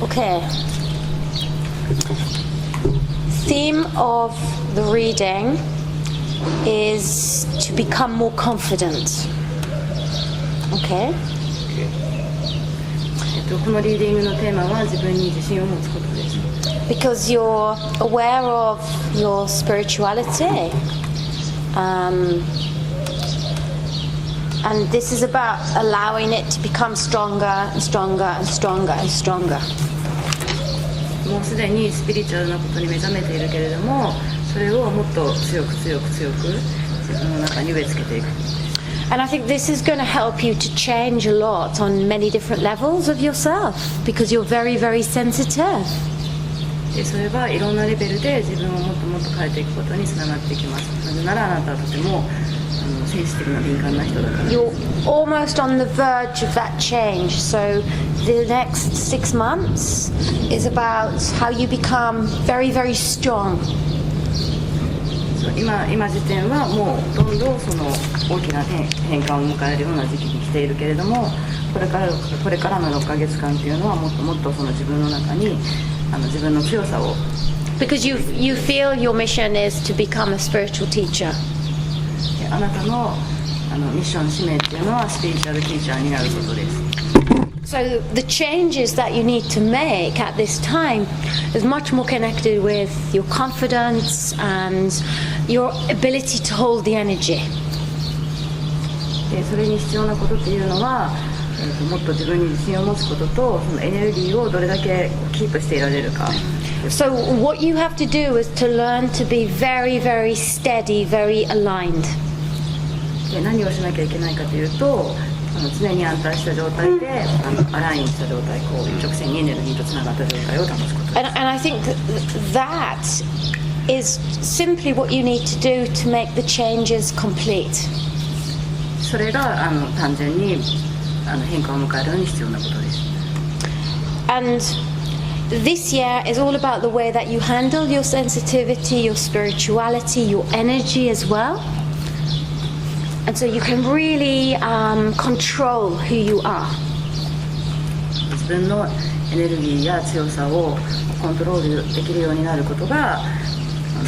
Okay. Theme of the reading is to become more confident. Okay. このリーディングのテーマは自分に自信を持つことです。Because you're aware of your spirituality. And this is about allowing it to become stronger and stronger and stronger and stronger. もうすでにスピリチュアルなことに目覚めているけれども、それをもっと強く強く強く自分の中に植え付けていく。And I think this is going to help you to change a lot on many different levels of yourself because you're very, very sensitive. でそれはいろんなレベルで自分をもっともっと変えていくことにつながっていきます。なぜならあなたはとてもセンシティブな敏感な人だから。You're almost on the verge of that change. So the next 6 months is about how you become very, very strong. 今時点はもうどんどんその大きな変化を迎えるような時期に来ているけれども、これからの6ヶ月間っていうのはもっともっとその自分の中に自分の強さを。Because you feel your mission is to become a spiritual teacher. あなたのミッション使命っていうのはスピリチュアルティーチャーになることです。So the changes that you need to make at this time is much more connected with your confidence and your ability to hold the energy. でそれに必要なことっていうのは、もっと自分に自信を持つこととそのエネルギーをどれだけキープしていられるか。So what you have to do is to learn to be very, very steady, very aligned. で何をしなきゃいけないかというと、常に安定した状態でアラインした状態、こう直線にエネルギーとつながった状態を保つことです。And I think that is simply what you need to do to make the changes complete. それが単純に変化を迎えるのに必要なことです。And this year is all about the way that you handle your sensitivity, your spirituality, your energy as well. And so you can really control who you are. 自分のエネルギーや強さをコントロールできるようになることが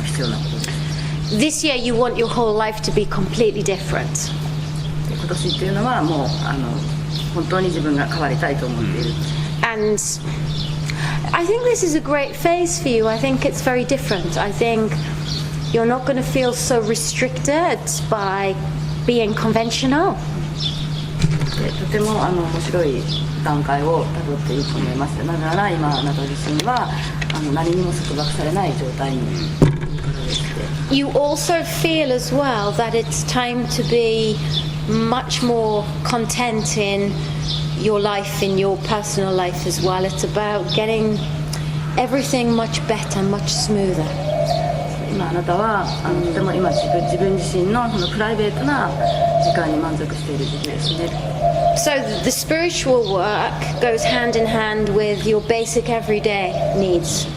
必要なことです。This year you want your whole life to be completely different. 今年っていうのはもう本当に自分が変わりたいと思っている。And I think this is a great phase for you. I think it's very different. I think you're not going to feel so restricted by being conventional. とても面白い段階をたどっていいと思います。なぜなら今あなた自身は何にも束縛されない状態に。You also feel as well that it's time to be much more content in your life, in your personal life as well. It's about getting everything much better, much smoother. 今あなたはとても今自分自身のそのプライベートな時間に満足している時期ですね。So the spiritual work goes hand in hand with your basic everyday needs.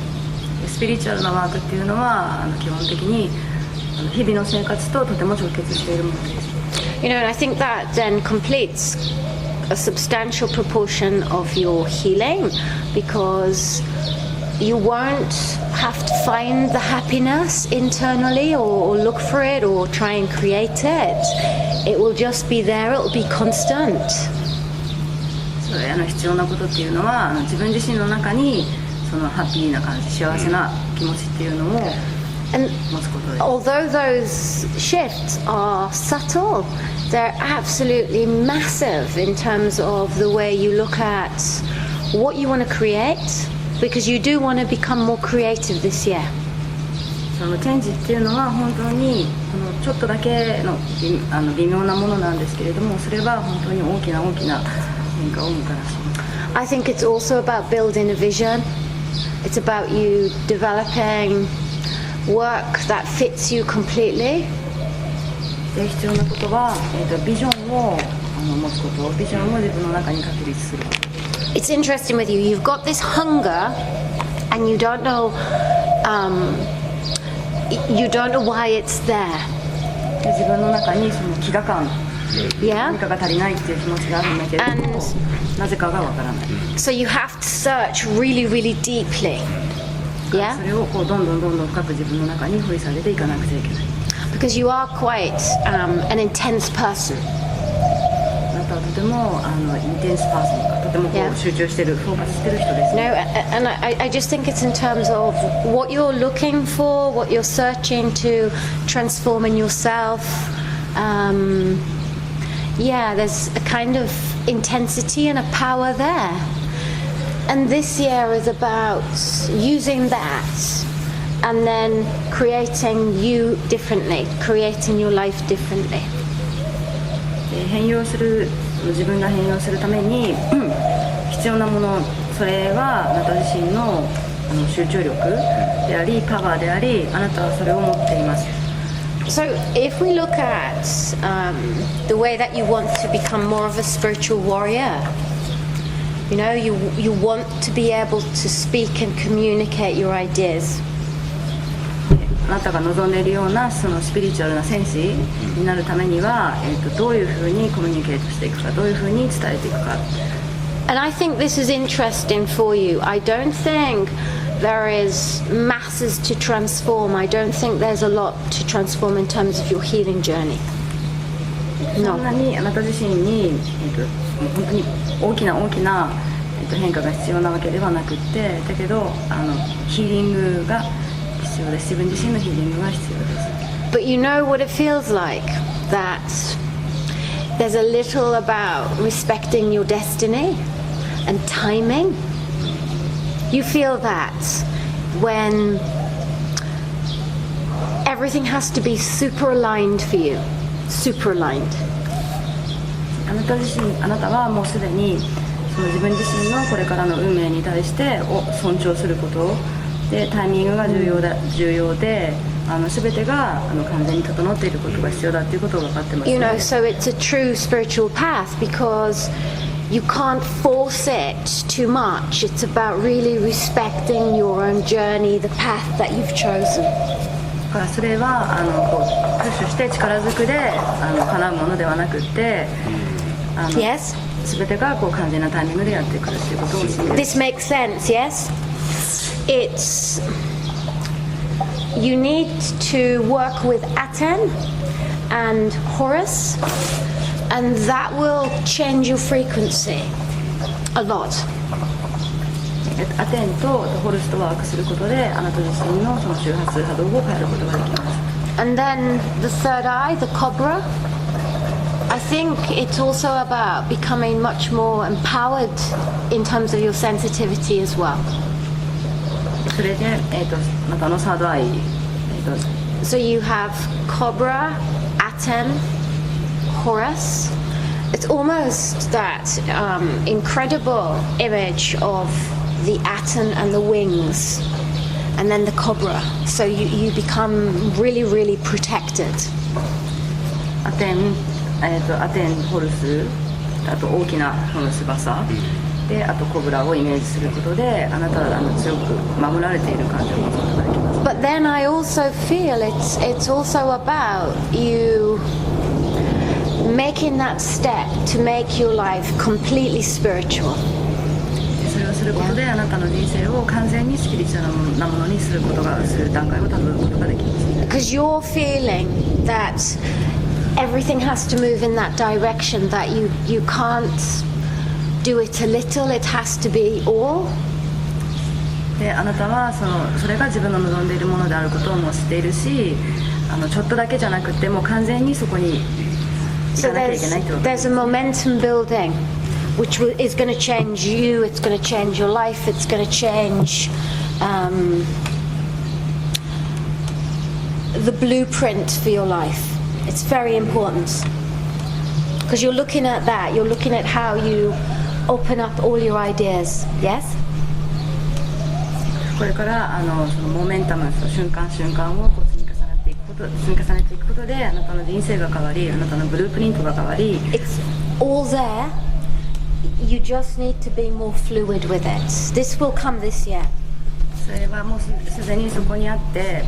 スピリチュアルなワークっていうのは基本的に日々の生活ととても直結しているものです。You know, and I think that then completes a substantial proportion of your healing because you won't have to find the happiness internally or look for it or try and create it. It will just be there, it will be constant. それ必要なことっていうのは自分自身の中にそのハッピーな感じ、幸せな気持ちっていうのを持つことです。Although those shifts are subtle, they're absolutely massive in terms of the way you look at what you want to create, because you do want to become more creative this year. そのチェンジっていうのは本当にちょっとだけの微妙なものなんですけれども、それは本当に大きな大きな変化をもたらします。I think it's also about building a vision. It's about you developing work that fits you completely. で必要なことは、ビジョンを持つこと、ビジョンを自分の中に確立すること。It's interesting with you. You've got this hunger, and you don't know why it's there. で自分の中にその飢餓感 Yeah? 何かが足りないっていう気持ちがあるんだけれども、なぜかがわからない。So you have to search really, really deeply. そ Yeah? れをこうどんどん深く自分の中に掘り下げていかなくちゃいけない。Because you are quite an intense person. あなたはとてもインテンスパーソンがとてもこ Yeah. う集中してる、フォーカスしてる人です。 No, and I just think it's in terms of what you're looking for, what you're searching to transform in yourself. Yeah, there's a kind of intensity and a power there. And this year is about using that and then creating you differently, creating your life differently. 変容する、自分が変容するために必要なもの、それはあなた自身の集中力であり、パワーであり、あなたはそれを持っています。 So if we look at the way that you want to become more of a spiritual warrior, you know, you want to be able to speak and communicate your ideas. あなたが望んでいるようなそのスピリチュアルな戦士になるためには、どういうふうにコミュニケートしていくか、どういうふうに伝えていくか。 And I think this is interesting for you. I don't think there is masses to transform. I don't think there's a lot to transform in terms of your healing journey. そんなにあなた自身に、本当に大きな、変化が必要なわけではなくって、だけどヒーリングが必要です。自分自身のヒーリングが必要です。 But you know what it feels like? That there's a little about respecting your destiny and timing. You feel that when everything has to be super aligned for you, super aligned. あなたはもうすでにその自分自身のこれからの運命に対して尊重することで、タイミングが重要で、全てが完全に整っていることが必要だっていうことが分かってます、ね。You know, so it's a true spiritual path because you can't force it too much. It's about really respecting your own journey, the path that you've chosen. だからそれはこうプッシュして力ずくで叶うものではなくって、Yes? 全てがこう完全なタイミングでやってくるっていうことを信じる。 This makes sense, yes? It's you need to work with Aten and Horus, and that will change your frequency a lot. アテンとホルスとワークすることで、あなた自身のその周波数波動を変えることができます。 And then the third eye, the cobra, I think it's also about becoming much more empowered in terms of your sensitivity as well. それで、またサードアイ、So you have Cobra, Aten, Horus. It's almost that incredible image of the Aten and the wings, and then the Cobra. So you become really, really protected. アテン、ホルス、あと大きなこの翼、で、あとコブラをイメージすることで、あなたは強く守られている感じを持つことができます。 But then I also feel it's also about you making that step to make your life completely spiritual. それをすることで、あなたの人生を完全にスピリチュアルなものにする段階をたどることができます。 Because you're feeling that everything has to move in that direction, that you can't do it a little, it has to be all. で、あなたはそれが自分の望んでいるものであることをも知っているし、ちょっとだけじゃなくてもう完全にそこに行か So なきゃいけないってことです。 there's a momentum building which is going to change you, it's going to change your life, it's going to change the blueprint for your life. It's very important because you're looking at that, you're looking at how you open up all your ideas. Yes? これからそのモメンタム、瞬間をこう積み重ねていくことで、あなたの人生が変わり、あなたのブループリントが変わり、 It's all there. You just need to be more fluid with it. This will come this year. それはもうすでにそこにあって、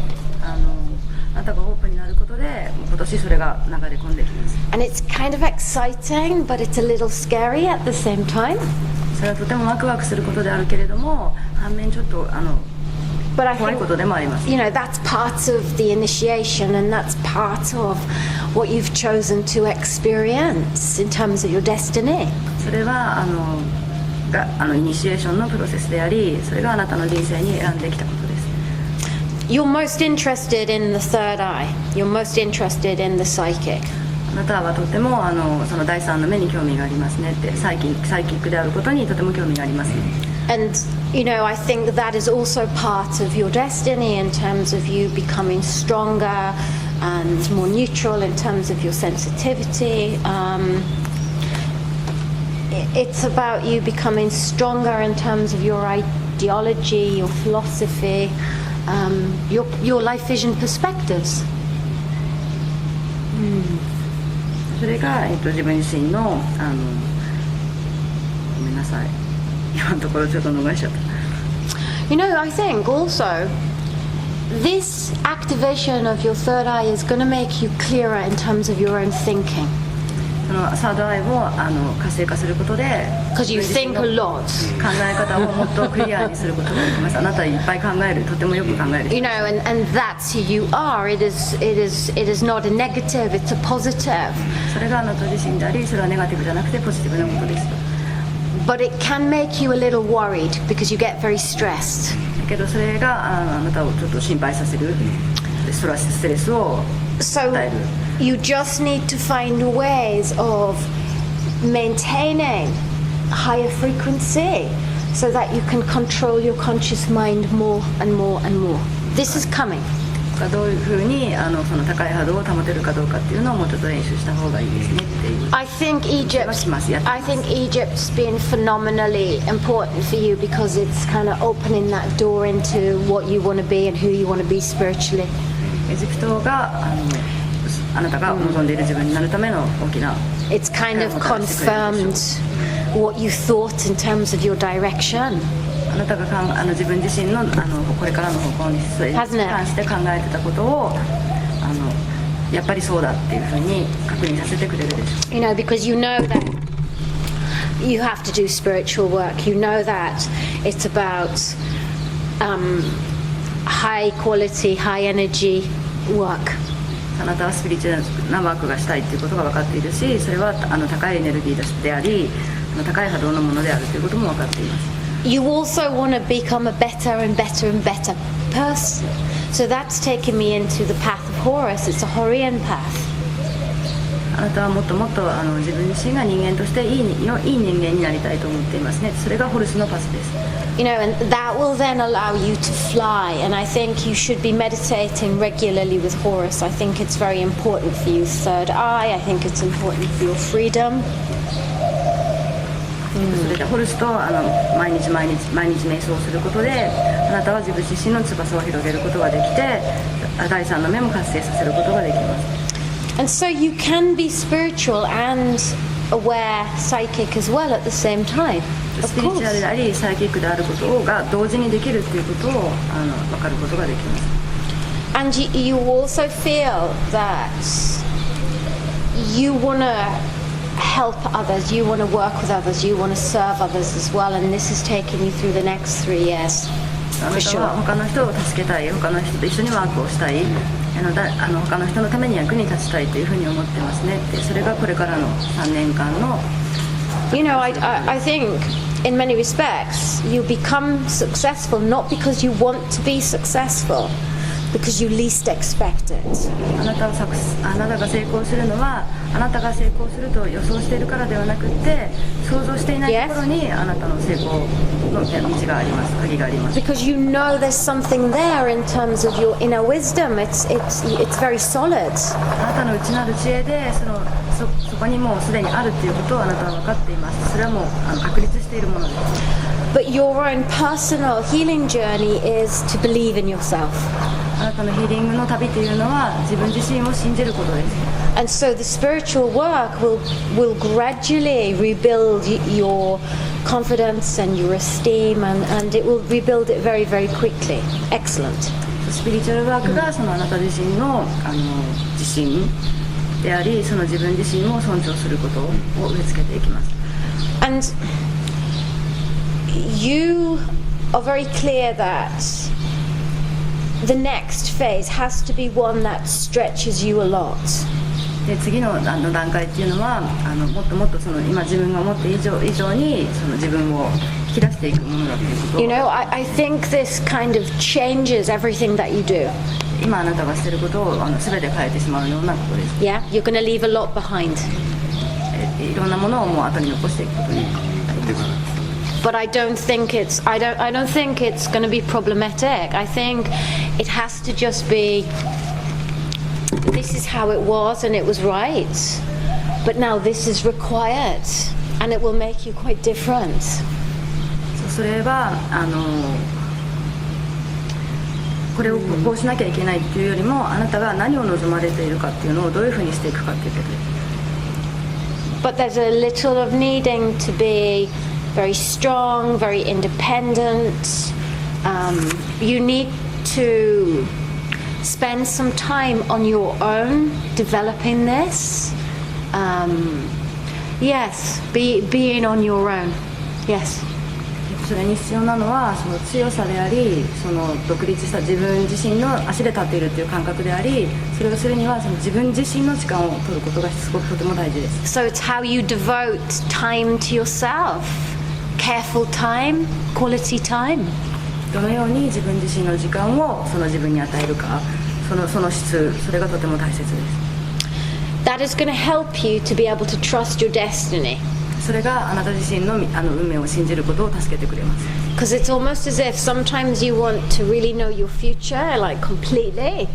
あなたがオープンになることで今年それが流れ込んできます。 And it's kind of exciting, but it's a little scary at the same time. それはとてもワクワクすることであるけれども、反面ちょっとBut I 怖い think, ことでもあります。 that's part of the initiation, and that's part of what you've chosen to experience in terms of your destiny. それはイニシエーションのプロセスであり、それがあなたの人生に選んできたことです。 You're most interested in the third eye. You're most interested in the psychic. あなたはとてもその第三の目に興味がありますねって、サイキックであることにとても興味がありますね。 And I think that is also part of your destiny in terms of you becoming stronger and more neutral in terms of your sensitivity. It's about you becoming stronger in terms of your ideology, your philosophy, your life vision perspectives. それが、自分自身のごめんなさい、今のところちょっと逃しちゃった。 I think also this activation of your third eye is going to make you clearer in terms of your own thinking. そのサードアイを活性化することで、 Because you think a lot. 考え方をもっとクリアにすることができます。あなたはいっぱい考える、とてもよく考える。And that's who you are. It is not a negative, it's a positive. それがあなた自身であり、それはネガティブじゃなくてポジティブなことです。 But it can make you a little worried because you get very stressed. だけどそれがあなたをちょっと心配させる、ストレスを So 与える。 you just need to find ways of maintaining higher frequency so that you can control your conscious mind more and more and more. This is coming. どういうふうにその高い波動を保てるかどうかっていうのをもうちょっと練習した方がいいですねっていう。 I think Egypt's been phenomenally important for you because it's kind of opening that door into what you want to be and who you want to be spiritually. エジプトがあなたが望んでいる自分になるための大きな It's kind of confirmed what you thought in terms of your direction. あなたが自分自身のこれからの方向に関して考えてたことをやっぱりそうだっていうふうに確認させてくれるでしょう。 Because you know that you have to do spiritual work. You know that it's about high quality, high energy work. あなたはスピリチュアルなワークがしたいっていうことが分かっているし、それは高いエネルギーであり、高い波動のものであるということも分かっています。 You also want to become a better and better and better person. So that's taken me into the path of Horus. It's a Horian path. あなたはもっともっと自分自身が人間としていい人間になりたいと思っていますね。それがホルスのパスです。 And that will then allow you to fly. And I think you should be meditating regularly with Horus. I think it's very important for you. Third eye. I think it's important for your freedom. それでホルスと毎日瞑想することで、あなたは自分自身の翼を広げることができて、第三の目も活性させることができます。 And so you can be spiritual and aware, psychic as well at the same time. スピリチュアルでありサイキックであることが同時にできるっていうことを分かることができます。 And you also feel that you want to help others, you want to work with others, you want to serve others as well, and this is taking you through the next 3 years. あなたは他の人を助けたい、他の人と一緒にワークをしたい、他の人のために役に立ちたいというふうに思ってますね。でそれがこれからの3年間の I think in many respects you become successful not because you want to be successful, because you least expect it. あなたが成功するのはあなたが成功すると予想しているからではなくて、想像していないところにあなたの成功の道があります、鍵があります。 Because you know there's something there in terms of your inner wisdom. It's very solid. あなたの内なる知恵でそこにもうすでにあるっていうことをあなたは分かっています。それはもう確立しているものです。 But your own personal healing journey is to believe in yourself. あなたのヒーリングの旅というのは自分自身を信じることです。 And so the spiritual work will gradually rebuild your confidence and your esteem, and it will rebuild it very, very quickly. Excellent. スピリチュアルワークがそのあなた自身の、自信であり、その自分自身を尊重することを植え付けていきます。 And you are very clear that the next phase has to be one that stretches you a lot. で次の段階っていうのはもっともっとその今自分が思っている以上にその自分を引き出していくものだということを You know, I think this kind of changes everything that you do. 今あなたがしていることを全て変えてしまうようなことです。 Yeah, you're going to leave a lot behind. いろんなものをもう後に残していくことになります。 But I don't think it's going to be problematic. I think it has to just be, this is how it was and it was right, but now this is required and it will make you quite different. それはこれをこうしなきゃいけないっていうよりも、あなたが何を望まれているかっていうのをどういうふうにしていくかっていうことです。 But there's a little of needing to be very strong, very independent. You need to spend some time on your own developing this. Yes, being on your own. Yes. それに必要なのはその強さであり、その独立した自分自身の足で立っているという感覚であり、それをするにはその自分自身の時間を取ることがすごくとても大事です。 So it's how you devote time to yourself. Careful time, quality time. どのように自分自身の時間をその自分に与えるか、その質、それがとても大切です。 That is going to help you to be able to trust your destiny. それがあなた自身の運命を信じることを助けてくれます。 Because it's almost as if sometimes you want to really know your future, like completely.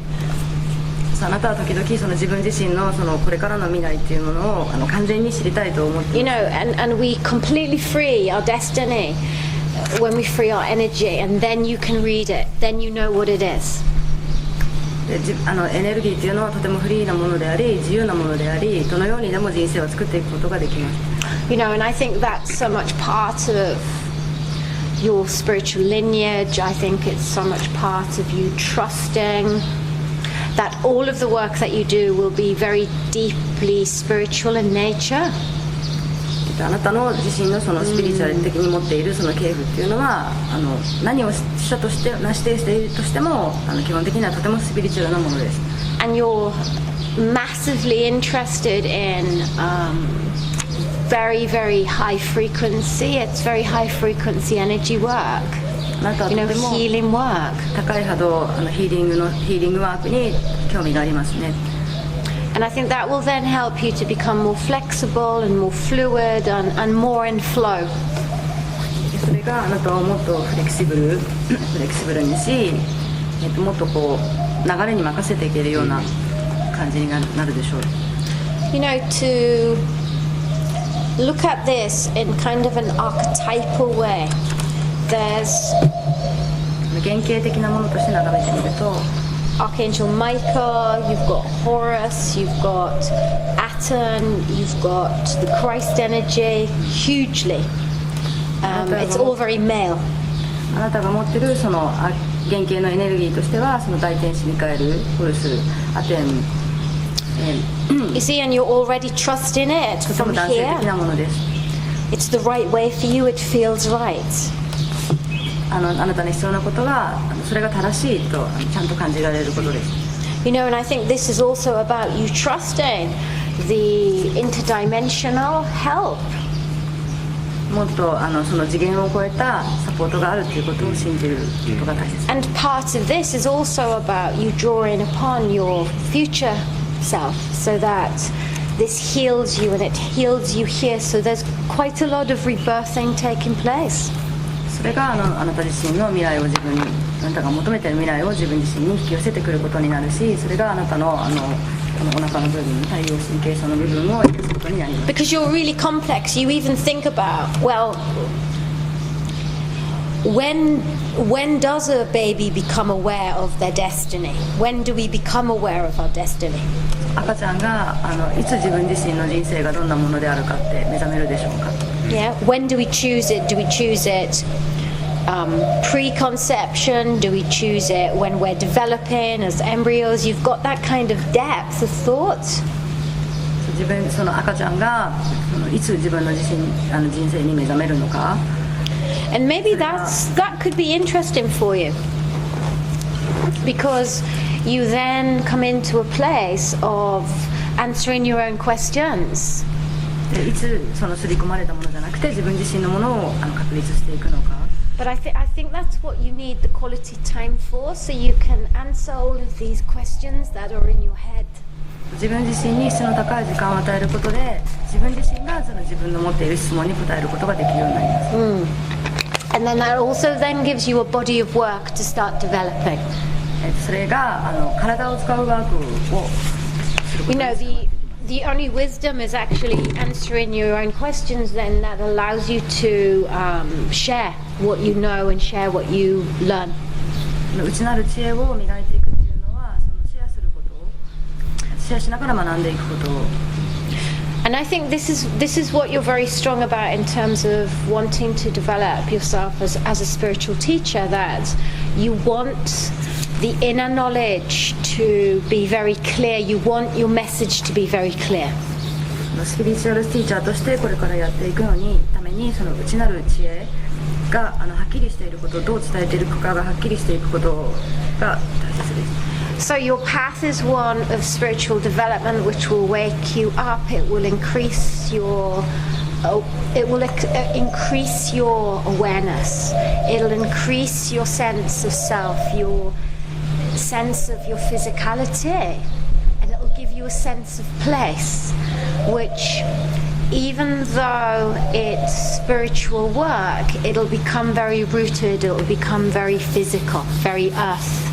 あなたは時々その自分自身のそのこれからの未来っていうものを完全に知りたいと思っています。 You know, and we completely free our destiny when we free our energy, and then you can read it, then you know what it is. でエネルギーっていうのはとてもフリーなものであり、自由なものであり、どのようにでも人生を作っていくことができます。 You know, and I think that's so much part of your spiritual lineage. I think it's so much part of you trusting that all of the work that you do will be very deeply spiritual in nature. あなたの自身のそのスピリチュアル的に持っているその系譜っていうのは何をしたとして指定しているとしても基本的にはとてもスピリチュアルなものです。 And you're massively interested in very, very high frequency. It's very high frequency energy work. You know, healing work. 高い波動ヒーリングワークに興味がありますね。 And I think that will then help you to become more flexible and more fluid and more in flow. それがあなたをもっとフレキシブルにし、もっとこう流れに任せていけるような感じになるでしょう。 You know, to look at this in kind of an archetypal way. There's 原型的なものとして眺めてみると。 Archangel Michael, you've got Horus, you've got Aten, you've got the Christ energy, hugely. It's all very male. あなたが持っているその原型のエネルギーとしてはその大天使ミカエル、ホルス、アテン、You see, and you're already trusting it とても from 男性的 here. なものです。 It's the right way for you, it feels right. あなたに必要なことがそれが正しいとちゃんと感じられることです。 You know, and I think this is also about you trusting the interdimensional help. もっとその次元を超えたサポートがあるということを信じることが大切です。 And part of this is also about you drawing upon your future self so that this heals you and it heals you here. So there's quite a lot of rebirthing taking place. それがあなた自身の未来を自分に、あなたが求めている未来を自分自身に引き寄せてくることになるし、それがあなたのこのお腹の部分、太陽神経層の部分を癒すことになります。 Because you're really complex, you even think about, well, when does a baby become aware of their destiny? When do we become aware of our destiny? 赤ちゃんがいつ自分自身の人生がどんなものであるかって目覚めるでしょうか。 Yeah. When do we choose it? Do we choose it pre-conception? Do we choose it when we're developing as embryos? You've got that kind of depth of thought. その赤ちゃんがいつ自分の人生に目覚めるのか。And maybe that could be interesting for you, because you then come into a place of answering your own questions. いつその刷り込まれたものじゃなくて自分自身のものを確立していくのか。But I think that's what you need the quality time for, so you can answer all of these questions that are in your head. 自分自身に質の高い時間を与えることで、自分自身がその自分の持っている質問に答えることができるようになります。And then that also then gives you a body of work to start developing. それが体を使うワークをすることです。The only wisdom is actually answering your own questions. Then that allows you to share what you know and share what you learn. 内なる知恵を磨いていくっていうのは、そのシェアすることをシェアしながら学んでいくことを。And I think this is what you're very strong about in terms of wanting to develop yourself as a spiritual teacher, that you want the inner knowledge to be very clear. You want your message to be very clear. スピリチュアルティーチャーとしてこれからやっていくのにために、その内なる知恵がはっきりしていること、どう伝えているかがはっきりしていくことが大切です。So your path is one of spiritual development, which will wake you up. It will increase your awareness. It'll increase your sense of self, your sense of your physicality, and it'll give you a sense of place, which even though it's spiritual work, it'll become very rooted, it'll become very physical, very earth.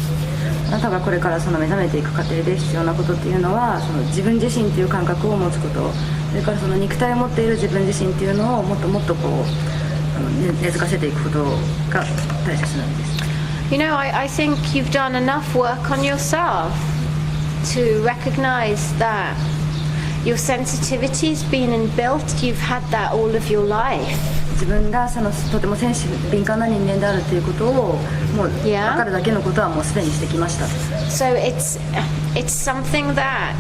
あなたがこれからその目覚めていく過程で必要なことっていうのは、その自分自身っていう感覚を持つこと、それからその肉体を持っている自分自身っていうのをもっともっと根付かせていくことが大切なんです。You know, I think you've done enough work on yourself to recognize that your sensitivity's been inbuilt. You've had that all of your life. 自分がとても敏感な人間であるということをもう分かるだけのことはもうすでにしてきました。So it's something that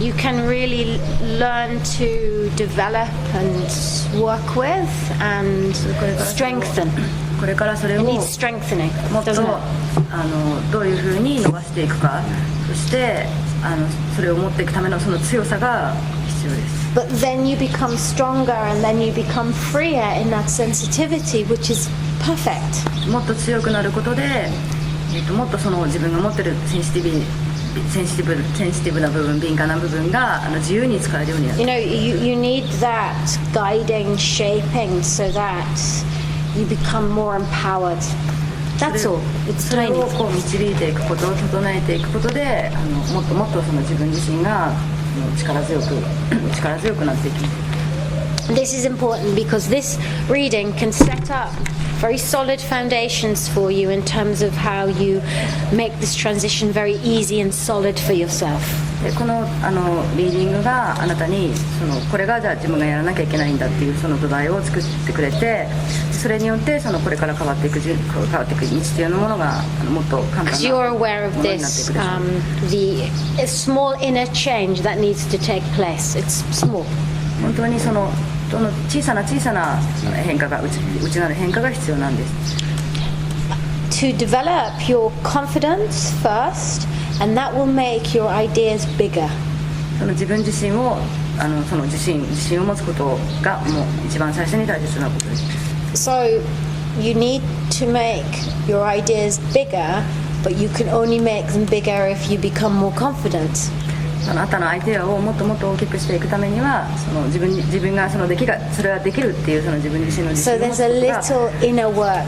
you can really learn to develop and work with and strengthen. これからそれを It needs strengthening. もっとどういうふうに伸ばしていくか、そしてそれを持っていくためのその強さが必要です。But then you become stronger and then you become freer in that sensitivity, which is perfect. もっと強くなることで、もっとその自分が持っているセンシティブな部分、敏感な部分が自由に使えるようになる。You know, you need that guiding, shaping, so that you become more empowered. That's all. It's それ tiny. を導いていくこと、整えていくことで、もっともっとその自分自身が力強くなっていきます。This is important because this reading can set up very solid foundations for you in terms of how you make this transition very easy and solid for yourself. でこのリーディングがあなたにこれがじゃあ自分がやらなきゃいけないんだっていうその土台を作ってくれて、それによってこれから変わっていく道っていうものがもっと簡単な Because you're aware of ものになってい this, くでしょう。 the small inner change that needs to take place. It's small. 本当にその小さな変化が内なる変化が必要なんです。To develop your confidence first, and that will make your ideas bigger. その自分自身をその自信を持つことがもう一番最初に大切なことです。 So you need to make your ideas bigger, but you can only make them bigger if you become more confident. あなたのアイデアをもっともっと大きくしていくためには、自分がそれはできるっていうその自分自身の自信 So を持 there's つ a ことが、 little inner work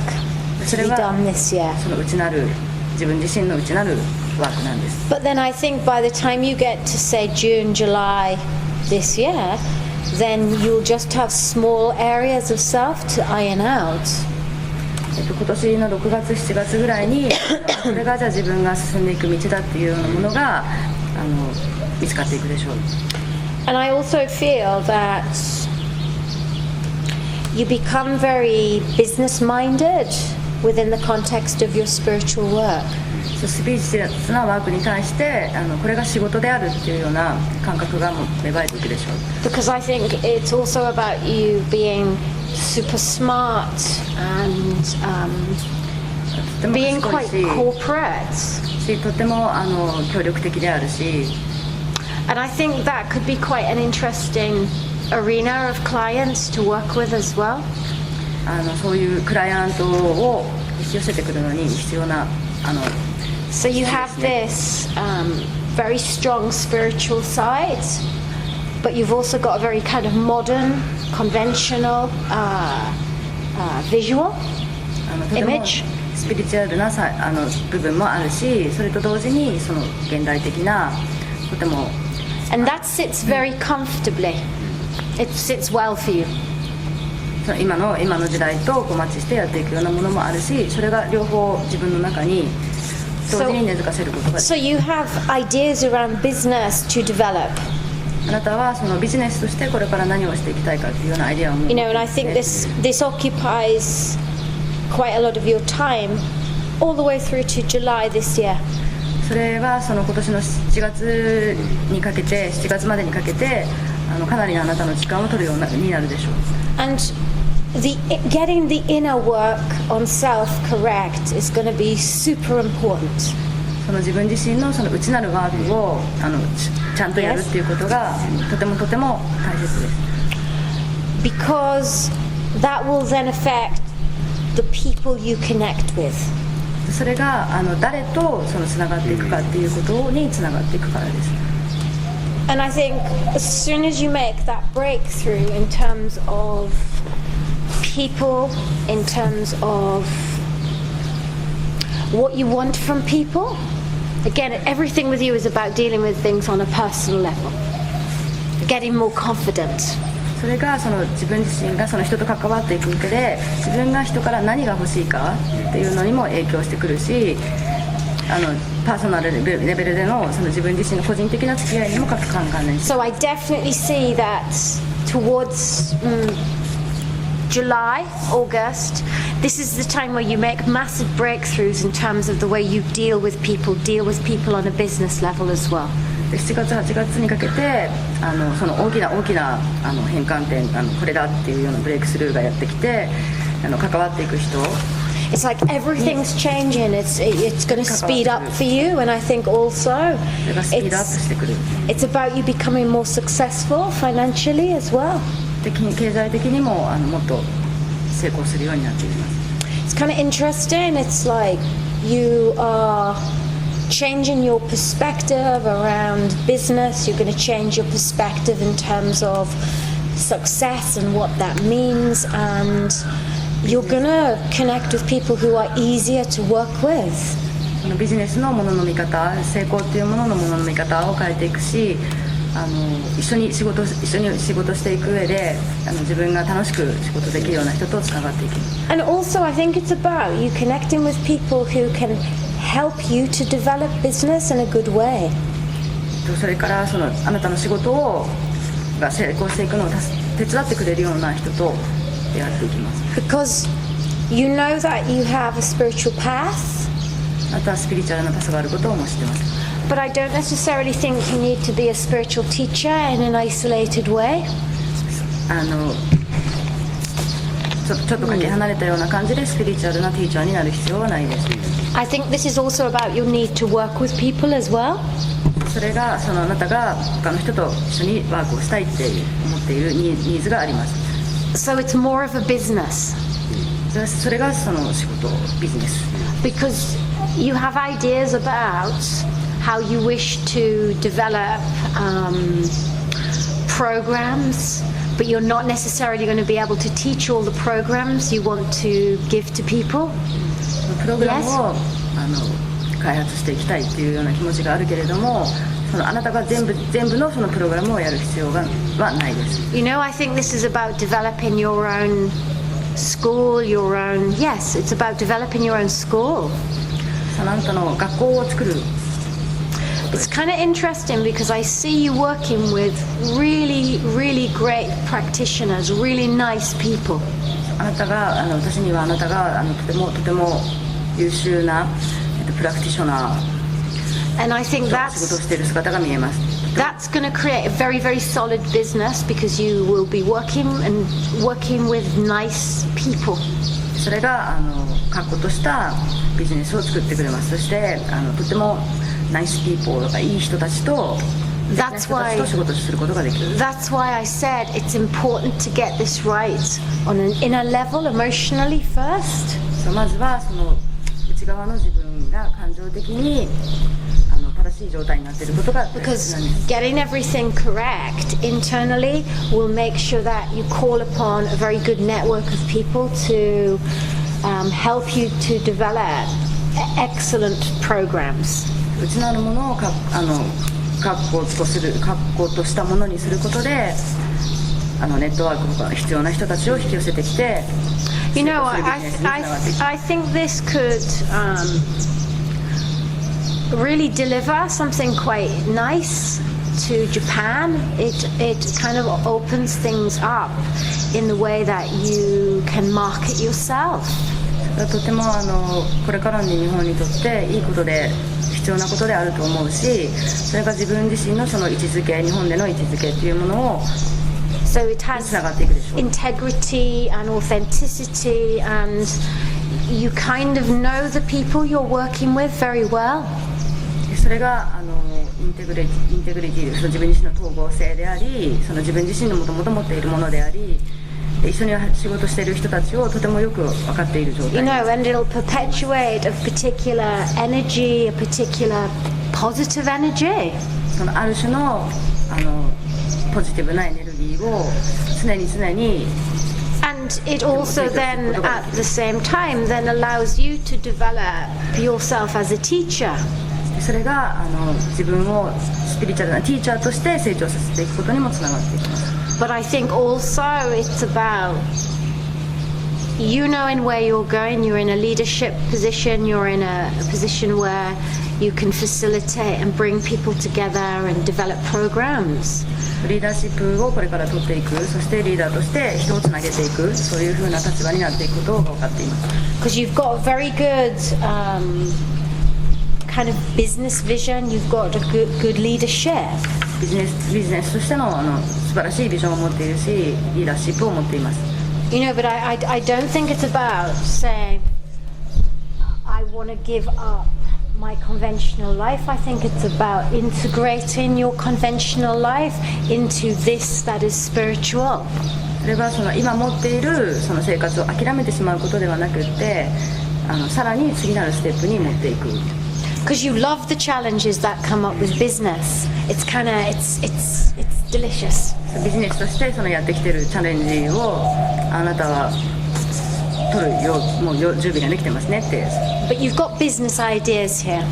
to be done this year. その自分自身の内なるワークなんです。 But then I think by the time you get to say June, July this year, then you'll just have small areas of self to iron out. 今年の6月7月ぐらいにこれがじゃあ自分が進んでいく道だっていうようなものが見つかっていくでしょう。 And I also feel that you become very business minded within the context of your spiritual work. スピリチュアルなワークに対してこれが仕事であるっていうような感覚がもう芽生えていくでしょう。 Because I think it's also about you being super smart and とても being 賢い quite corporate. とても協力的であるし、 And I think that could be quite an interesting arena of clients to work with as well. そういうクライアントを引き寄せてくるのに必要なSo you have this very strong spiritual side, but you've also got a very kind of modern, conventional visual とても image. スピリチュアルな部分もあるし、それと同時にその現代的なとても And that sits very comfortably. It sits well for you. その今の時代とマッチしてやっていくようなものもあるし、それが両方自分の中に同時に根付かせることができる。 So you have ideas around business to develop. あなたはそのビジネスとしてこれから何をしていきたいかっていうようなアイデアを持ってい You て know, and I think this occupies quite a lot of your time all the way through to July this year. それはその今年の7月までにかけてかなりのあなたの時間を取るようになるでしょう。 And getting the inner work on self correct is going to be super important. その自分自身のその内なるワークをちゃんとやるっていうことがとても大切です。 Because that will then affect the people you connect with. それが誰とそのつながっていくかっていうことにつながっていくからです。 And I think as soon as you make that breakthrough in terms of people, in terms of what you want from people, again, everything with you is about dealing with things on a personal level, getting more confident. それがその自分自身がその人と関わっていく上で自分が人から何が欲しいかっていうのにも影響してくるし、パーソナルレベルでのその自分自身の個人的な付き合いにも関連して。 So I definitely see that towards July, August, this is the time where you make massive breakthroughs in terms of the way you deal with people on a business level as well. 7月8月にかけてその大きな変換点これだっていうようなブレイクスルーがやってきて関わっていく人 It's like everything's changing. It's going to speed up for you, and I think also それがスピードアップしてくる。 it's about you becoming more successful financially as well. で経済的にももっと成功するようになっていきます。 It's kind of interesting. It's like you are changing your perspective around business. You're going to change your perspective in terms of success and what that means, and you're going to connect with people who are easier to work with. そのビジネスのものの見方、成功っていうものの見方を変えていくし、一緒に仕事していく上で自分が楽しく仕事できるような人とつながっていく。 And also I think it's about you connecting with people who can help you to develop business in a good way. それからそのあなたの仕事が成功していくのを手伝ってくれるような人と出会っていきます。 Because you know that you have a spiritual path, あなたはスピリチュアルなパスがあることをも知ってます。 but I don't necessarily think you need to be a spiritual teacher in an isolated way. ちょっとかけ離れたような感じでスピリチュアルなティーチャーになる必要はないです。 I think this is also about your need to work with people as well. それがそのあなたが他の人と一緒にワークをしたいって思っているニーズがあります。 So it's more of a business. それがその仕事ビジネス。 Because you have ideas about how you wish to develop programs, but you're not necessarily going to be able to teach all the programs you want to give to people. プログラムを開発していきたいっていうような気持ちがあるけれども、そのあなたが全部のそのプログラムをやる必要はないです。 You know, I think this is about developing your own school, your own. Yes, it's about developing your own school. あなたの学校を作る。ことで It's す。 kind of interesting because I see you working with really great practitioners, really nice people. 私にはあなたがとても優秀なプラクティショナー And I think 仕事をしている姿が見えます。 that's going to create a very solid business because you will be working with nice people. それが確固としたビジネスを作ってくれます。そしてとてもナイスピーポーとかいい人たちとThat's why 仕事をすることができる。 That's why I said it's important to get this right on an inner level, emotionally first. まずはその内側の自分が感情的に正しい状態になっていることが大切なんです。 Because getting everything correct internally will make sure that you call upon a very good network of people to help you to develop excellent programs. 内なるものを確固としたものにすることでネットワークが必要な人たちを引き寄せてきて You know, I think this could really deliver something quite nice to Japan. It kind of opens things up in the way that you can market yourself. とてもこれからの日本にとっていいことで必要なことであると思うし、それが自分自身のその位置づけ、日本での位置づけっていうものを So it has つながっていくでしょう。 integrity and authenticity, and you kind of know the people you're working with very well. それがインテグリティ、その自分自身の統合性であり、その自分自身のもともと持っているものであり、一緒に仕事している人たちをとてもよく分かっている状態。 You know, and it'll perpetuate a particular energy, a particular positive energy. そのある種のポジティブなエネルギーを常に And it also then, at the same time, then allows you to develop yourself as a teacher. それが自分をスピリチュアルなティーチャーとして成長させていくことにもつながっていきます。 But I think also it's about you knowing where you're going. You're in a leadership position. You're in a position where you can facilitate and bring people together and develop programs. リーダーシップをこれから取っていく、そしてリーダーとして人をつなげていく、そういう風な立場になっていくことが分かっています。 Because you've got a very good kind of business vision. You've got a good leadership. ビジネスとしての素晴らしいビジョンを持っているし、リーダーシップを持っています。 You know, but I don't think it's about saying I want to give up my conventional life. I think it's about integrating your conventional life into this that is spiritual. それはその今持っているその生活を諦めてしまうことではなくって、さらに次なるステップに持っていく。 Because you love the challenges that come up with business. It's delicious. ビジネスとしてそのやってきているチャレンジをあなたは取るよ、もう準備ができてますねって。 But you've got business ideas here.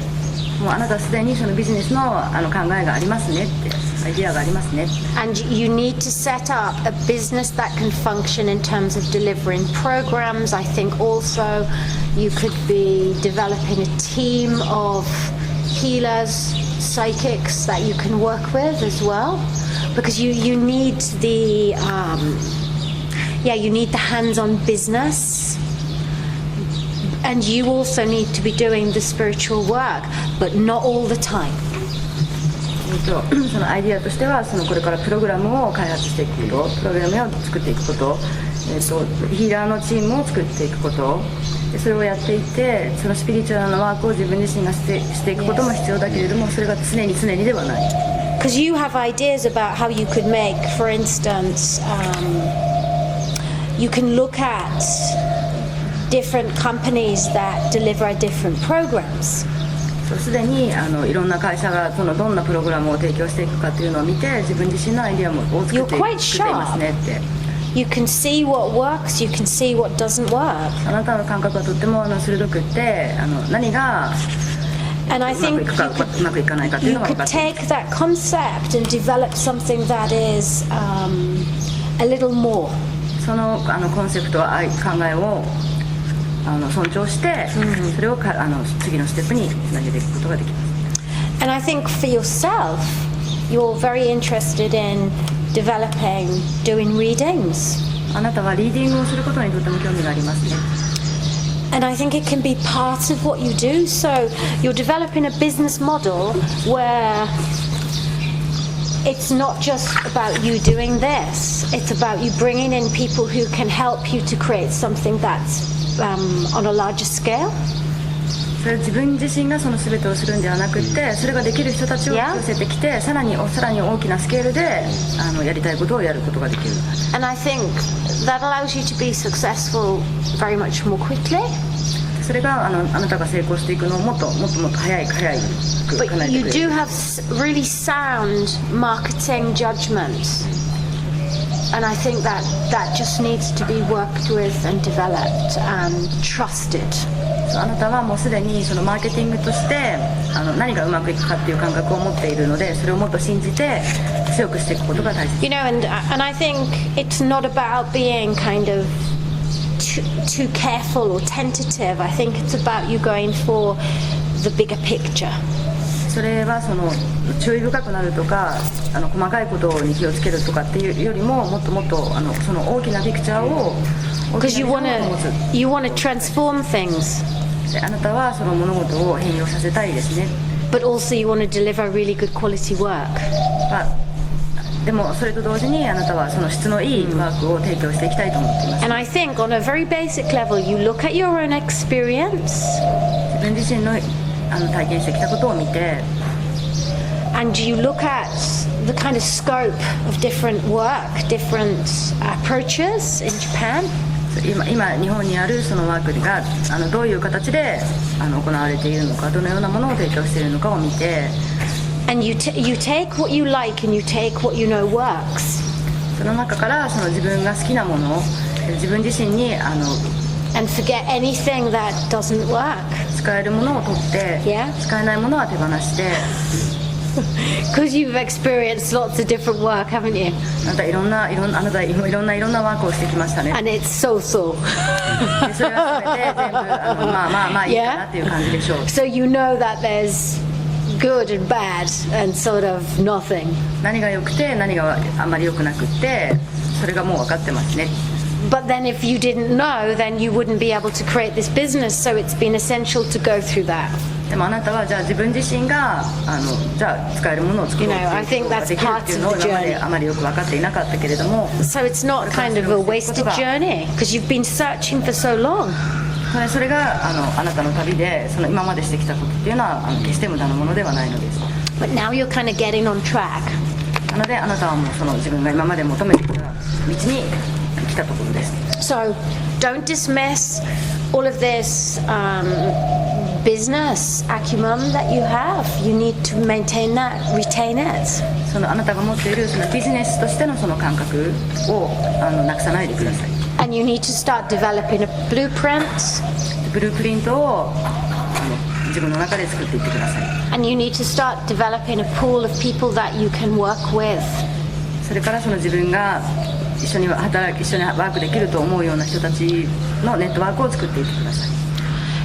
もうあなたはすでにそのビジネスの考えがありますねって、アイディアがありますね。 And you need to set up a business that can function in terms of delivering programs. I think also you could be developing a team of healers, psychics that you can work with as well. Because you need the you need the hands-on business. And you also need to be doing the spiritual work, but not all the time. そのアイディアとしてはこれからプログラムを開発していくこと、プログラムを作っていくこと、ヒーラーのチームを作っていくこと、それをやっていて、そのスピリチュアルなワークを自分自身がしていくことも必要だけれども、それが常にではない。 Because you have ideas about how you could make, for instance, you can look at different companies that deliver different programs. すでにいろんな会社がどんなプログラムを提供していくかというのを見て、自分自身のアイディアを作っていますねって。 You can see what works, you can see what doesn't work. あなたの感覚はとっても鋭くって何が And I think うまくいかないかという you のが分 could かっている。 take that concept and develop something that is a little more. そのコンセプトは考えを尊重して、それを次のステップにつなげていくことができます。And I think for yourself, you're very interested in developing, doing readings. あなたはリーディングをすることにとても興味がありますね。And I think it can be part of what you do. So you're developing a business model where it's not just about you doing this. It's about you bringing in people who can help you to create something that's on a larger scale. それ自分自身がその全てをするんではなくて、それができる人たちを寄せてきて、さらに大きなスケールでやりたいことをやることができる。And I think that allows you to be successful very much more quickly. それがあなたが成功していくのをもっと早いく叶えてくれる。But you do have really sound marketing judgment. And I think that just needs to be worked with and developed and trusted. あなたはもうすでにそのマーケティングとして何がうまくいくかっていう感覚を持っているので、それをもっと信じて強くしていくことが大切。You know, and I think it's not about being kind of too careful or tentative. I think it's about you going for the bigger picture. それはその注意深くなるとか細かいことに気をつけるとかっていうよりも、もっとその大きなピクチャーをBecause you want to transform things. であなたはその物事を変容させたいですね。 But also you want to deliver really good quality work. でもそれと同時にあなたはその質のいいワークを提供していきたいと思っています。 And I think on a very basic level, you look at your own experience. 自分自身の体験してきたことを見て、 And you look at the kind of scope of different work, different approaches in Japan. 今日本にあるそのワークがどういう形で行われているのか、どのようなものを提供しているのかを見て、 And you take what you like and you take what you know works. その中からその自分が好きなもの、自分自身にAnd forget anything that doesn't work. 使えるものを取って、 Yeah. 使えないものは手放して。Because you've experienced lots of different work, haven't you? あなたいろんなワークをしてきましたね。 And it's so-so. でそれは全て全部まあいいかなっていう感じでしょう。 So you know that there's good and bad and sort of nothing. 何が良くて何があんまり良くなくって、それがもう分かってますね。 But then if you didn't know, then you wouldn't be able to create this business. So it's been essential to go through that. でもあなたはじゃあ自分自身がじゃあ使えるものを作ろうっていうことができるっていうのを今まであまりよく分かっていなかったけれども、 So it's not kind of a wasted journey because you've been searching for so long. それがあなたの旅でその今までしてきたことっていうのは決して無駄なものではないのです。 But now you're kind of getting on track. なのであなたはもうその自分が今まで求めてきた道に来たところです。 So don't dismiss all of this business acumen that you have. You need to maintain that, retain it. そのあなたが持っているそのビジネスとしてのその感覚をなくさないでください。 And you need to start developing a blueprint. ブループリントを自分の中で作っていってください。 And you need to start developing a pool of people that you can work with. それからその自分が一緒にワークできると思うような人たちのネットワークを作っていってください。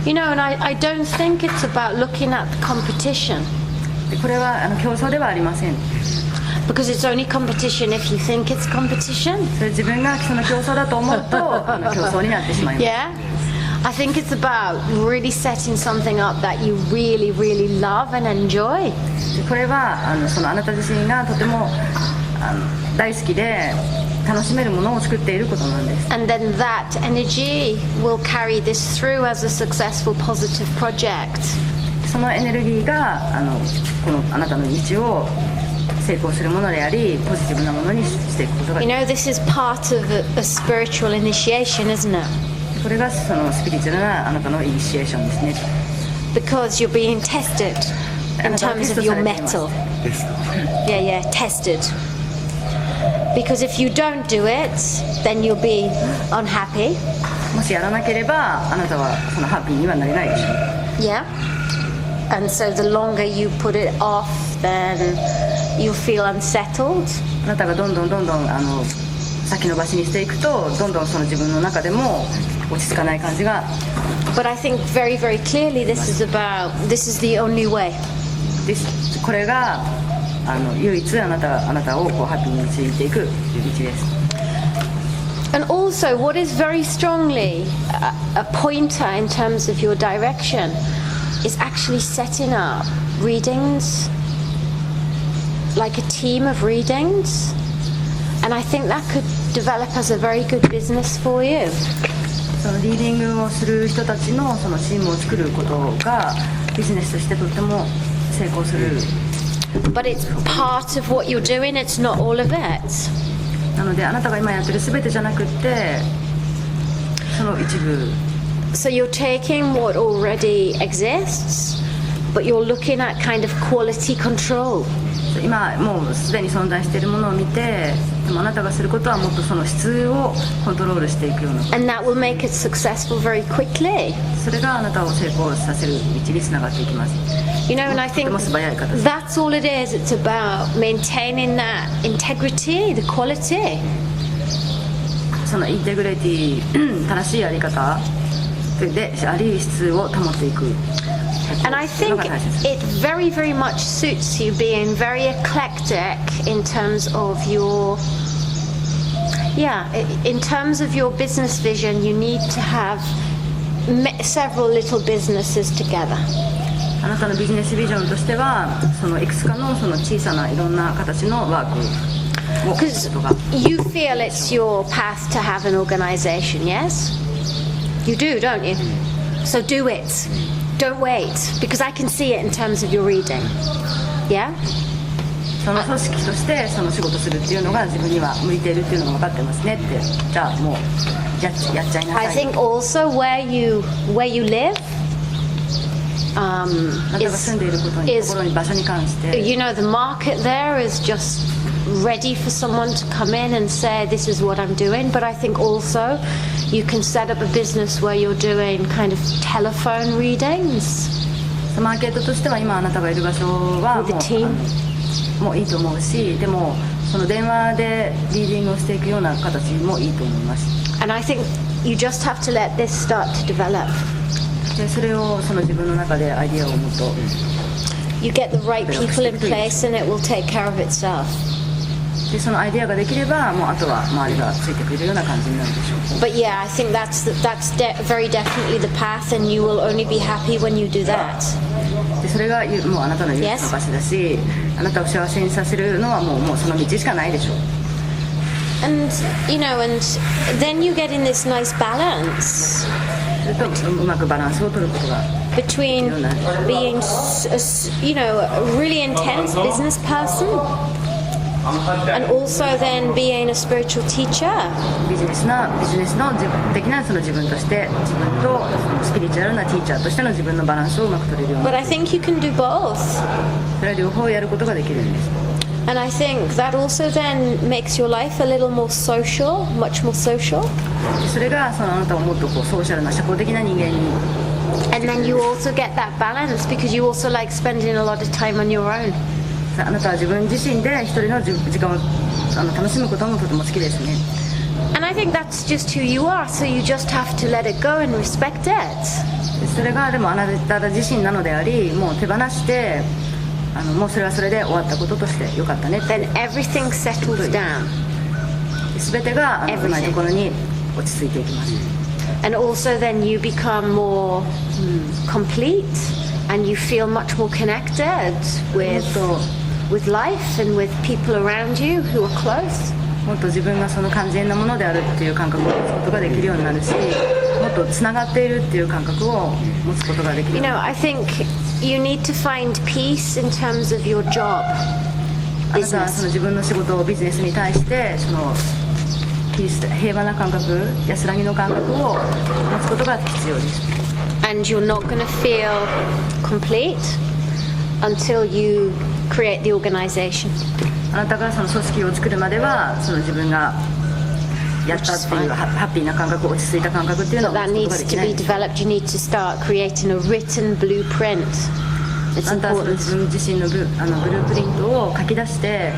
You know, and I don't think it's about looking at the competition. でこれは競争ではありません。 Because it's only competition if you think it's competition. それ自分がその競争だと思うと競争になってしまいます。 Yeah? I think it's about really setting something up that you really, really love and enjoy. でこれはそのあなた自身がとても大好きで楽しめるものを作っていることなんです。 And then that energy will carry this through as a successful positive project. そのエネルギーがこのあなたの道を成功するものであり、ポジティブなものにしていくことがで You きる。 know, this is part of a spiritual initiation, isn't it? これがそのスピリチュアルなあなたのイニシエーションですね。 Because you're being tested in terms of your metal. Yeah, tested. Because if you don't do it, then you'll be unhappy. もしやらなければあなたはそのハッピーにはなれないでしょう。 Yeah. And so the longer you put it off, then you'll feel unsettled. あなたがどんどん先延ばしにしていくと、どんどんその自分の中でも落ち着かない感じが。 But I think very, very clearly this is the only way. でこれが唯一あなたをこうハッピーに導いていく道です。And also, what is very strongly a pointer in terms of your direction is actually setting up readings, like a team of readings. And I think that could develop as a very good business for you. そのリーディングをする人たちのそのチームを作ることがビジネスとしてとっても成功する。But it's part of what you're doing, it's not all of it. なのであなたが今やってる全てじゃなくってその一部。So you're taking what already exists, but you're looking at kind of quality control. 今もうすでに存在しているものを見て、でもあなたがすることはもっとその質をコントロールしていくような。And that will make it successful very quickly. それがあなたを成功させる道につながっていきます。You know, and I think that's all it is. It's about maintaining that integrity, the quality. そのインテグリティ、正しいやり方であり質を保っていく。And I think it very, very much suits you being very eclectic in terms of your, in terms of your business vision, you need to have several little businesses together. あなたのビジネスビジョンとしては、そのいくつかのその小さないろんな形のワークを。Because you feel it's your path to have an organization, yes? You do, don't you? So do it. Don't wait, because I can see it in terms of your reading. Yeah? その組織としてその仕事するっていうのが自分には向いているっていうのが分かってますねって。じゃあもうやっちゃいなさい。I think also where you live, あなたが住んでいるところに場所に関して。You know, the market there is just ready for someone to come in and say this is what I'm doing, but I think also you can set up a business where you're doing kind of telephone readings. マーケットとしては今あなたがいる場所はもういいと思うし、でもその電話でリーディングをしていくような形もいいと思います。And I think you just have to let this start to develop. でそれをその自分の中でアイディアをもっと。You get the right people in place and it will take care of itself. でそのアイデアができればもうあとは周りがついてくれるような感じになるでしょう。But yeah, I think that's very definitely the path, and you will only be happy when you do that. でそれがもうあなたの唯一の場所だし、あなたを幸せにさせるのはもうその道しかないでしょう。And you know, and then you get in this nice balance. それとうまくバランスを取ることが。Between being, you know, a really intense business person. And also then being a spiritual teacher. ビジネスの的なその自分として自分とスピリチュアルなティーチャーとしての自分のバランスをうまく取れるように。But I think you can do both. それは両方やることができるんです。And I think that also then makes your life a little more social, much more social. それがそのあなたをもっとこうソーシャルな社交的な人間に。And then you also get that balance because you also like spending a lot of time on your own. あなたは自分自身で一人の時間を楽しむこともとても好きですね。And I think that's just who you are, so you just have to let it go and respect it. それがでもあなた自身なのであり、もう手放してもうそれはそれで終わったこととしてよかったねって。Then everything settles down. 全てがうまいところに落ち着いていきます。And also then you become more complete and you feel much more connected with life and with people around you who are close. もっと自分がその完全なものであるっていう感覚を持つことができるようになるし、もっとつながっているっていう感覚を持つことができる。You know, I think you need to find peace in terms of your job. あなたはその自分の仕事をビジネスに対してその平和な感覚、安らぎの感覚を持つことが必要です。And you're not going to feel complete until you create the organization. あなたがその組織を作るまではその自分がやったっていうハッピーな感覚、落ち着いた感覚っていうのを持つことができない。That needs to be developed. You need to start creating a written blueprint. It's あなたはその important. 自分自身のブループリントを書き出して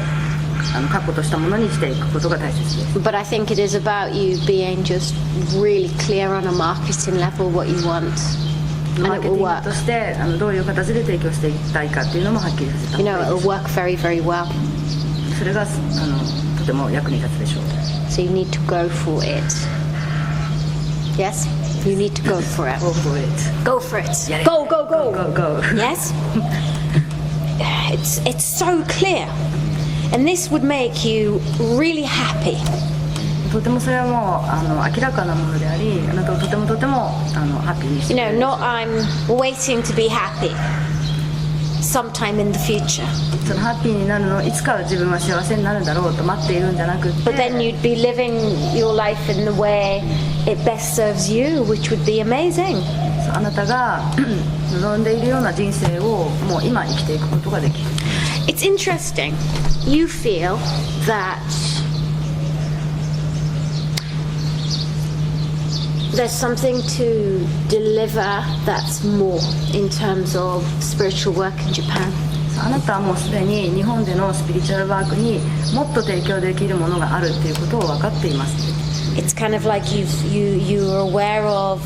確固としたものにしていくことが大切です。But I think it is about you being just really clear on a marketing level what you want. マ and ー it ケテ will ィン work. グとしてどういう形で提供していきたいかっていうのもはっきりさせた You 方がい know, い it'll です。 work very, very well. それがとても役に立つでしょう。 So you need to go for it. Yes? You need to go for it. Go for it. Go for it. Yeah. Go, go, go. Go, go. Yes? It's so clear. And this would make you really happy. とてもそれはもう明らかなものであり、あなたをとてもハッピーにして You くれ know, る。 not I'm waiting to be happy sometime in the future. そのハッピーになるのをいつか自分は幸せになるんだろうと待っているんじゃなくて、 But then you'd be living your life in the way it best serves you, which would be amazing. あなたが望んでいるような人生をもう今生きていくことができる。 It's interesting. You feel that there's something to deliver that's more in terms of spiritual work in Japan. あなたはもうすでに日本でのスピリチュアルワークにもっと提供できるものがあるっていうことを分かっています。 It's kind of like you're aware of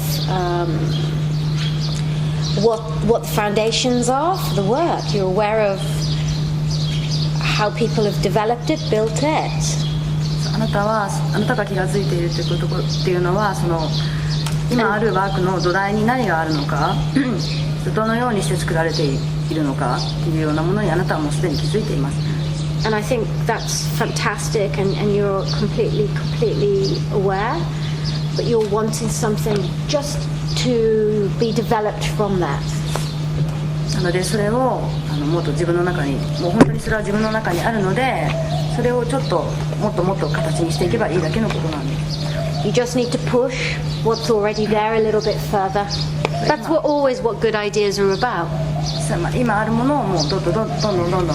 what the foundations are for the work. You're aware of how people have developed it, built it. あなたが気が付いているということっていうのはその今あるワークの土台に何があるのかどのようにして作られているのかっていうようなものにあなたはもうすでに気づいています。 And I think that's fantastic, and you're completely aware, but you're wanting something just to be developed from that. なのでそれをもっと自分の中にもう本当にそれは自分の中にあるのでそれをちょっともっと形にしていけばいいだけのことなんです。 You just need to push what's already there a little bit further. That's what good ideas are about. 今あるものをもうどんどん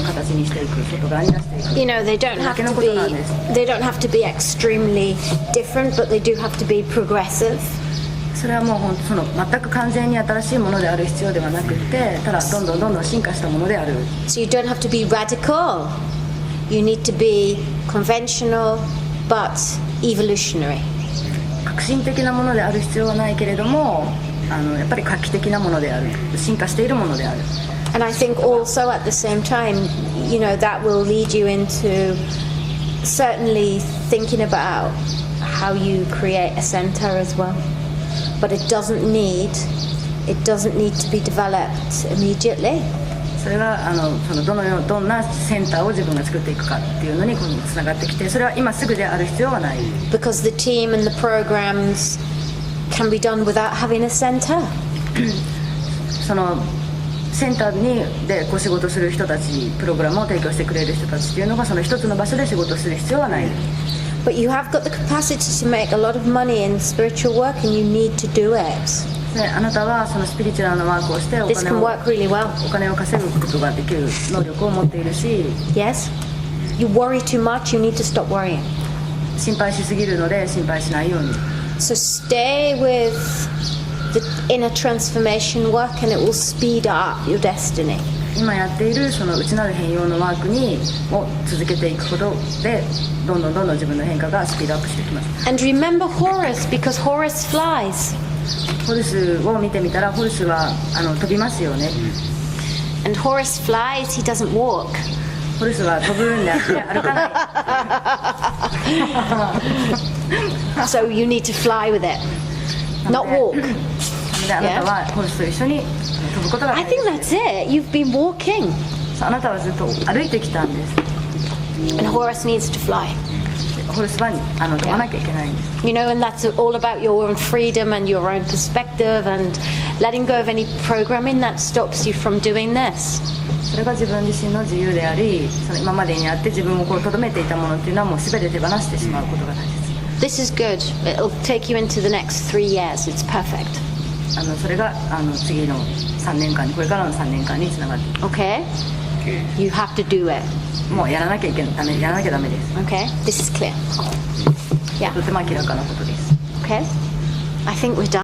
形にしていく外側に出していく。 You know, they don't have to be extremely different, but they do have to be progressive. それはもう本当その全く完全に新しいものである必要ではなくてただどんどん進化したものである。 So you don't have to be radical. You need to be conventional, but evolutionary. 革新的なものである必要はないけれどもやっぱり画期的なものである進化しているものである。 And I think also at the same time, you know, that will lead you into certainly thinking about how you create a center as well. But it doesn't need to be developed immediately. それがそのどんなセンターを自分が作っていくかっていうのにつながってきてそれは今すぐである必要はない。 Because the team and the programs can be done without having a center. そのセンターで仕事する人たちプログラムを提供してくれる人たちっていうのがその一つの場所で仕事する必要はない。 But you have got the capacity to make a lot of money in spiritual work, and you need to do it. であなたはそのスピリチュアルなワークをしてお This 金 can を work really well. 稼ぐことができる能力を持っているし Yes? You worry too much, you need to stop worrying. 心配しすぎるので心配しないように。 So stay with the inner transformation work, and it will speed up your destiny. 今やっているその内なる変容のワークを続けていくことでどんどん自分の変化がスピードアップしてきます。 And remember Horus, because Horus flies. ホルスを見てみたらホルスは飛びますよね。 And Horus flies, he doesn't walk. ホルスは飛ぶんであって歩かない。 So you need to fly with it, not walk. なのであなたはホルスと一緒に飛ぶことが I think that's it. You've been walking, あなたはずっと歩いてきたんです。 and Horus needs to fly. ホルスは飛ばなきゃいけないんです。 You know, and that's all about your own freedom and your own perspective and letting go of any programming that stops you from doing this. それが自分自身の自由でありその今までにあって自分を留めていたものっていうのはもう全て手放してしまうことが大切。 This is good. It'll take you into the next 3 years. It's perfect. それが次の3年間にこれからの3年間につながっていく。 Okay? You have to do it. もうやらなきゃダメです。 Okay? This is clear. Yeah. とても明らかなことです。 Okay? I think we're done.